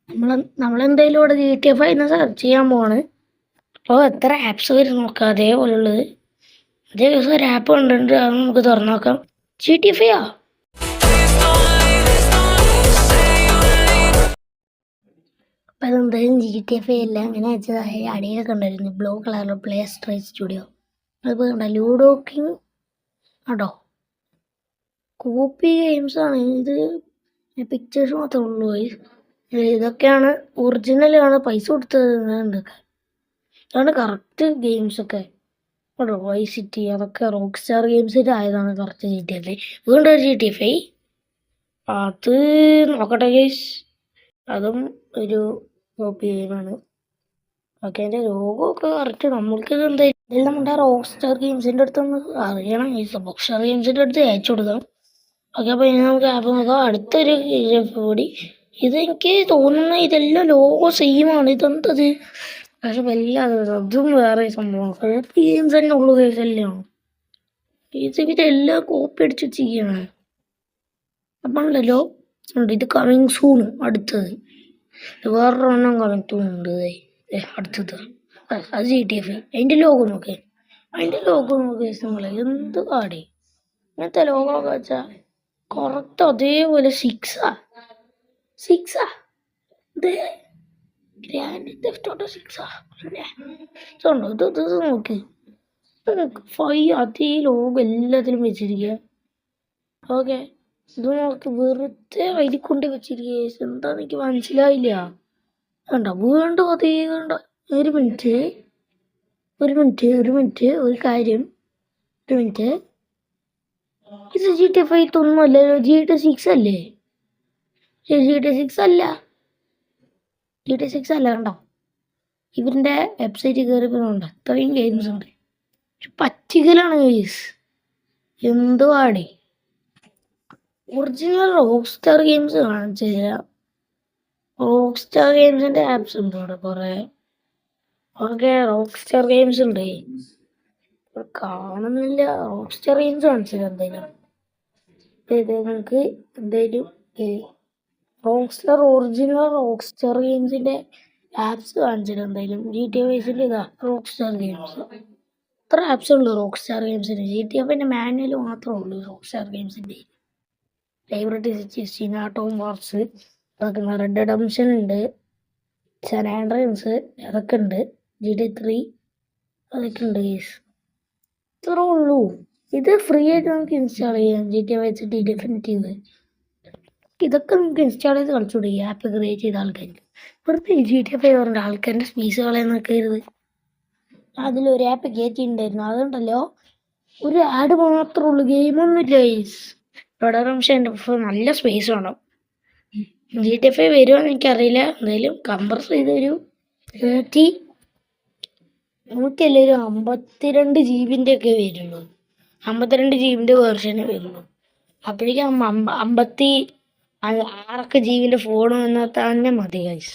നമ്മളെന്തായാലും ഇവിടെ GTA 5 search ചെയ്യാൻ പോവാണ്. അപ്പോൾ എത്ര ആപ്സ് വരും നോക്കാം. അതേപോലുള്ളത് അതേ ദിവസം ഒരു ആപ്പ് കണ്ടിട്ടുണ്ട്, അത് നമുക്ക് തുറന്നു നോക്കാം. GTA 5 അപ്പം അതെന്തായാലും GTA 5 അല്ല, അങ്ങനെ വെച്ചതായി അടിയിലൊക്കെ ഉണ്ടായിരുന്നു ബ്ലൂ കളറിൽ പ്ലേ സ്ട്രൈറ്റ് സ്റ്റുഡിയോ. അതിപ്പോൾ കണ്ട ലൂഡോ കിങ് കേട്ടോ, കോപ്പി ഗെയിംസ് ആണ് ഇത്. പിക്ചേഴ്സ് മാത്രമേ ഉള്ളൂ. ഇതൊക്കെയാണ് ഒറിജിനലാണ്, പൈസ കൊടുത്തത് ഉണ്ടാക്കാൻ. അതാണ് കറക്റ്റ് ഗെയിംസൊക്കെ കേട്ടോ. വൈ സിറ്റി അതൊക്കെ റോക്ക് സ്റ്റാർ ഗെയിംസിൻ്റെ ആയതാണ് കറക്റ്റ് GTA 5. വീണ്ടും ഒരു GTA 5 അത് നോക്കട്ടെ ഗെയ്സ്. അതും ഒരു കോപ്പി ഗെയിമാണ്. ഓക്കെ, അതിൻ്റെ ലോഗമൊക്കെ കറക്റ്റ്. നമ്മൾക്കിത് എന്തായാലും ഇതെല്ലാം നമ്മുടെ റോക്ക് സ്റ്റാർ ഗെയിംസിൻ്റെ അടുത്തൊന്ന് അറിയണം ഗെയ്സ്. റോക്ക് സ്റ്റാർ ഗെയിംസിൻ്റെ അടുത്ത് അയച്ചു കൊടുക്കണം. ഓക്കെ, അപ്പോൾ ഇനി നമുക്ക് ആപ്പ് നോക്കാം. അടുത്തൊരു കൂടി. ഇതെനിക്ക് തോന്നുന്ന ഇതെല്ലാം ലോഗോ സെയിമാണ്. ഇതെന്തത്? പക്ഷെ വല്ലാതെ അതും വേറെ സംഭവമാണ്. കോപ്പി ഗെയിംസ് തന്നെ ഉള്ളു കേസ് എല്ലാം. ഇതെല്ലാം കോപ്പി അടിച്ച് ചെയ്യണം. അപ്പം ഉണ്ടല്ലോ ഇത് കമ്മിങ് സൂൺ. അടുത്തത് വേറൊരെണ്ണം കമ്മിങ് സൂൺ ഉണ്ട്. അടുത്തത് അത് GTA 5. അതിൻ്റെ ലോഗോ നോക്കേ, നമ്മളെ എന്ത് കാടി ഇങ്ങനത്തെ ലോഗമൊക്കെ വെച്ചാൽ കറക്റ്റ് അതേപോലെ സിക്സാ ഇത് ഗ്രാൻഡ് തെഫ്റ്റ് ഓട്ടോ 6 പിന്നെ ഇതുണ്ടോ? ഇത് നോക്ക്, 5 അതേ ലോഗോ എല്ലാത്തിലും വെച്ചിരിക്കുക. ഓക്കെ, ഇത് നോക്ക്, വെറുതെ അതിൽ കൊണ്ട് വെച്ചിരിക്കുക. എന്താന്ന് എനിക്ക് മനസ്സിലായില്ല. കണ്ടോ വീണ്ടും അതേ കണ്ടോ. ഒരു മിനിറ്റ് ഒരു കാര്യം. ഇത് GTA 5 ഒന്നുമല്ലല്ലോ, GTA 6 അല്ലേ? GTA 6 അല്ല കണ്ടോ. ഇവരുടെ വെബ്സൈറ്റിൽ കയറിയപ്പോഴുണ്ട് അത്രയും ഗെയിംസ് ഉണ്ട്. പറ്റിക്കലാണ് ഗെയിംസ്. എന്തുവാടി ഒറിജിനൽ റോക്ക് സ്റ്റാർ ഗെയിംസ് കാണിച്ചു തരാം. റോക്ക് സ്റ്റാർ ഗെയിംസിൻ്റെ ആപ്സ് ഉണ്ട് ഇവിടെ കുറേ. ഓക്കെ, റോക്ക് സ്റ്റാർ ഗെയിംസ് ഉണ്ട്, കാണുന്നില്ല. റോക്ക് സ്റ്റാർ ഗെയിംസ് കാണിച്ചു തരാം എന്തായാലും. നിങ്ങൾക്ക് എന്തായാലും ഒറിജിനൽ റോക്ക് സ്റ്റാർ ഗെയിംസിൻ്റെ ആപ്സ് കാണിച്ചിട്ട് എന്തായാലും. GTA 5 ഇതാ റോക്ക് സ്റ്റാർ ഗെയിംസ്. ഇത്ര ആപ്സ് ഉള്ളൂ റോക്ക് സ്റ്റാർ ഗെയിംസിന്. GTA 5 മാനുവൽ മാത്രമേ ഉള്ളൂ റോക്ക് സ്റ്റാർ ഗെയിംസിൻ്റെ. ലൈബ്രറി സിറ്റി, സിനാട്ടോം വാർസ്, അതൊക്കെ റെഡ് റിഡംഷൻ ഉണ്ട്, സാൻ ആൻഡ്രിയാസ് അതൊക്കെ ഉണ്ട്, GTA 3 അതൊക്കെ ഉണ്ട് ഗെയ്സ്. ഇത്രേ ഉള്ളൂ. ഇത് ഫ്രീ ആയിട്ട് നമുക്ക് ഇൻസ്റ്റാൾ ചെയ്യാം. GTA 5 ഡെഫിനറ്റീവ് ഇതൊക്കെ നമുക്ക് ഇൻസ്റ്റാൾ ചെയ്ത് കളിച്ചുകൂടെ ഈ ആപ്പ് ക്രിയേറ്റ് ചെയ്ത ആൾക്കാർക്ക്. വെറുതെ GTA 5 പറഞ്ഞ ആൾക്കാരുടെ സ്പേസ് കളയെന്ന് നിൽക്കരുത്. അതിലൊരു ആപ്പ് കയറ്റിയിട്ടുണ്ടായിരുന്നു, അതുണ്ടല്ലോ ഒരു ആഡ് മാത്രമേ ഉള്ളൂ, ഗെയിമൊന്നുമില്ല ഗെയ്സ്. റെഡ് നല്ല സ്പേസ് വേണം. GTA 5 വരുമോയെന്ന് എനിക്കറിയില്ല. എന്തായാലും കംപ്രസ് ചെയ്തൊരു 52 GB ഒക്കെ വരുള്ളൂ. 52 GB വേർഷനേ വരുള്ളൂ. അപ്പോഴേക്കും 56 GB ഫോൺ വന്നാൽ തന്നെ മതി ഗൈസ്.